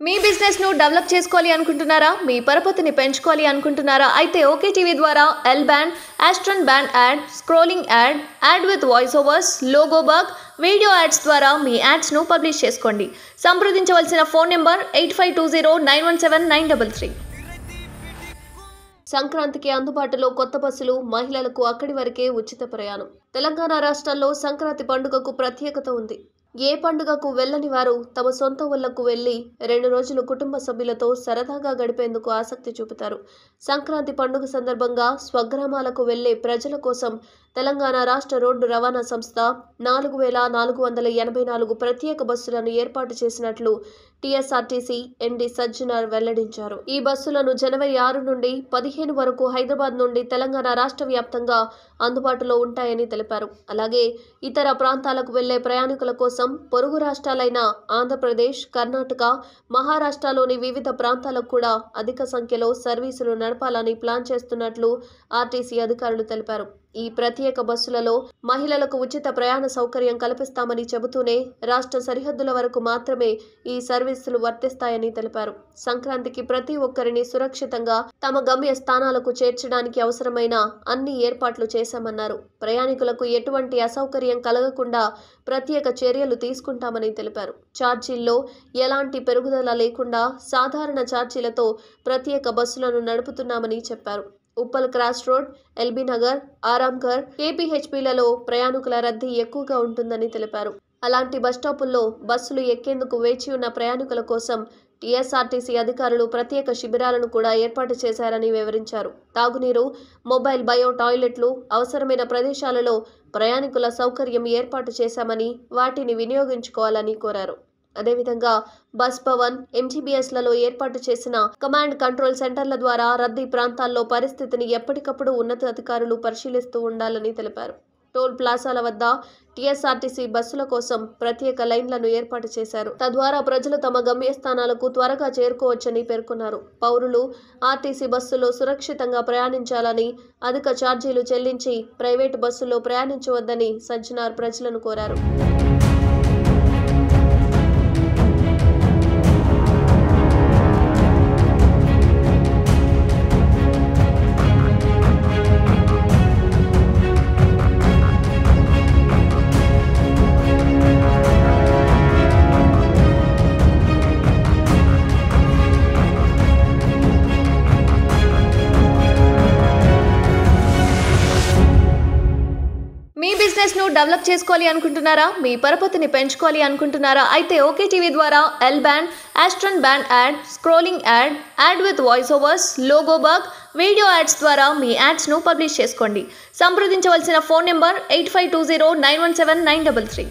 మీ business ను develop చేసుకోవాలి అనుకుంటున్నారా? మీ పరపతిని పెంచుకోవాలి అనుకుంటున్నారా? అయితే ఓకే టీవీ ద్వారా L band, aston band ad, scrolling ad, ad with voice overs, logo bug, video ads ద్వారా మీ యాడ్స్ ను పబ్లిష్ చేసుకోండి. సంప్రదించవలసిన ఫోన్ నెంబర్ 8520917933. సంక్రాంతికి అందుబాటులో కొత్త బస్సులు, మహిళలకు అక్కడి వరకే ఉచిత ప్రయాణం. తెలంగాణ రాష్ట్రంలో సంక్రాంతి పండుగకు ప్రత్యేకత ఉంది. ఏ పండుగకు వెళ్ళని వారు తమ సొంత ఊళ్ళకు వెళ్లి 2 రోజులు కుటుంబ సభ్యులతో సరదాగా గడిపేందుకు ఆసక్తి చూపుతారు. సంక్రాంతి పండుగ సందర్భంగా స్వగ్రామాలకు వెళ్లే ప్రజల కోసం తెలంగాణ రాష్ట్ర రోడ్డు రవాణా సంస్థ 4484 ప్రత్యేక బస్సులను ఏర్పాటు చేసినట్లు టీఎస్ఆర్టీసీ ఎండీ సజ్జనార్ వెల్లడించారు. ఈ బస్సులను జనవరి 6 నుండి 15 వరకు హైదరాబాద్ నుండి తెలంగాణ రాష్ట్ర వ్యాప్తంగా అందుబాటులో ఉంటాయని తెలిపారు. అలాగే ఇతర ప్రాంతాలకు వెళ్లే ప్రయాణికుల కోసం పొరుగు రాష్ట్రాలైన ఆంధ్రప్రదేశ్, కర్ణాటక, మహారాష్ట్రలోని వివిధ ప్రాంతాలకు కూడా అధిక సంఖ్యలో సర్వీసులు నడపాలని ప్లాన్ చేస్తున్నట్లు ఆర్టీసీ అధికారులు తెలిపారు. ఈ ప్రత్యేక బస్సులలో మహిళలకు ఉచిత ప్రయాణ సౌకర్యం కల్పిస్తామని చెబుతూనే రాష్ట్ర సరిహద్దుల వరకు మాత్రమే ఈ సర్వీసులు వర్తిస్తాయని తెలిపారు. సంక్రాంతికి ప్రతి ఒక్కరిని సురక్షితంగా తమ గమ్య స్థానాలకు చేర్చడానికి అవసరమైన అన్ని ఏర్పాట్లు చేశామన్నారు. ప్రయాణికులకు ఎటువంటి అసౌకర్యం కలగకుండా ప్రత్యేక చర్యలు తీసుకుంటామని తెలిపారు. ఛార్జీల్లో ఎలాంటి పెరుగుదల లేకుండా సాధారణ ఛార్జీలతో ప్రత్యేక బస్సులను నడుపుతున్నామని చెప్పారు. Uppal cross road, LB Nagar, Aramghar, కేపీహెచ్పీలలో ప్రయాణికుల రద్దీ ఎక్కువగా ఉంటుందని తెలిపారు. అలాంటి బస్టాపుల్లో బస్సులు ఎక్కేందుకు వేచి ఉన్న ప్రయాణికుల కోసం టీఎస్ఆర్టీసీ అధికారులు ప్రత్యేక శిబిరాలను కూడా ఏర్పాటు చేశారని వివరించారు. తాగునీరు, మొబైల్ బయో టాయిలెట్లు, అవసరమైన ప్రదేశాలలో ప్రయాణికుల సౌకర్యం ఏర్పాటు చేశామని వాటిని వినియోగించుకోవాలని కోరారు. అదేవిధంగా బస్ భవన్, ఎంజీబీఎస్లలో ఏర్పాటు చేసిన కమాండ్ కంట్రోల్ సెంటర్ల ద్వారా రద్దీ ప్రాంతాల్లో పరిస్థితిని ఎప్పటికప్పుడు ఉన్నతాధికారులు పరిశీలిస్తూ ఉండాలని తెలిపారు. టోల్ ప్లాజాల వద్ద టీఎస్ఆర్టీసీ బస్సుల కోసం ప్రత్యేక లైన్లను ఏర్పాటు చేశారు. తద్వారా ప్రజలు తమ గమ్యస్థానాలకు త్వరగా చేరుకోవచ్చని పేర్కొన్నారు. పౌరులు ఆర్టీసీ బస్సులో సురక్షితంగా ప్రయాణించాలని, అధిక ఛార్జీలు చెల్లించి ప్రైవేటు బస్సుల్లో ప్రయాణించవద్దని సజ్జనార్ ప్రజలను కోరారు. మీ బిజినెస్ ను డెవలప్ చేసుకోవాలి అనుకుంటున్నారా? మీ పరపతిని పెంచుకోవాలి అనుకుంటున్నారా? అయితే ఓకే టీవీ ద్వారా L band, aston band ad, scrolling ad, ad with voice overs, logo bug, video ads ద్వారా మీ యాడ్స్ ను పబ్లిష్ చేసుకోండి. సంప్రదించవలసిన ఫోన్ నెంబర్ 8520917933.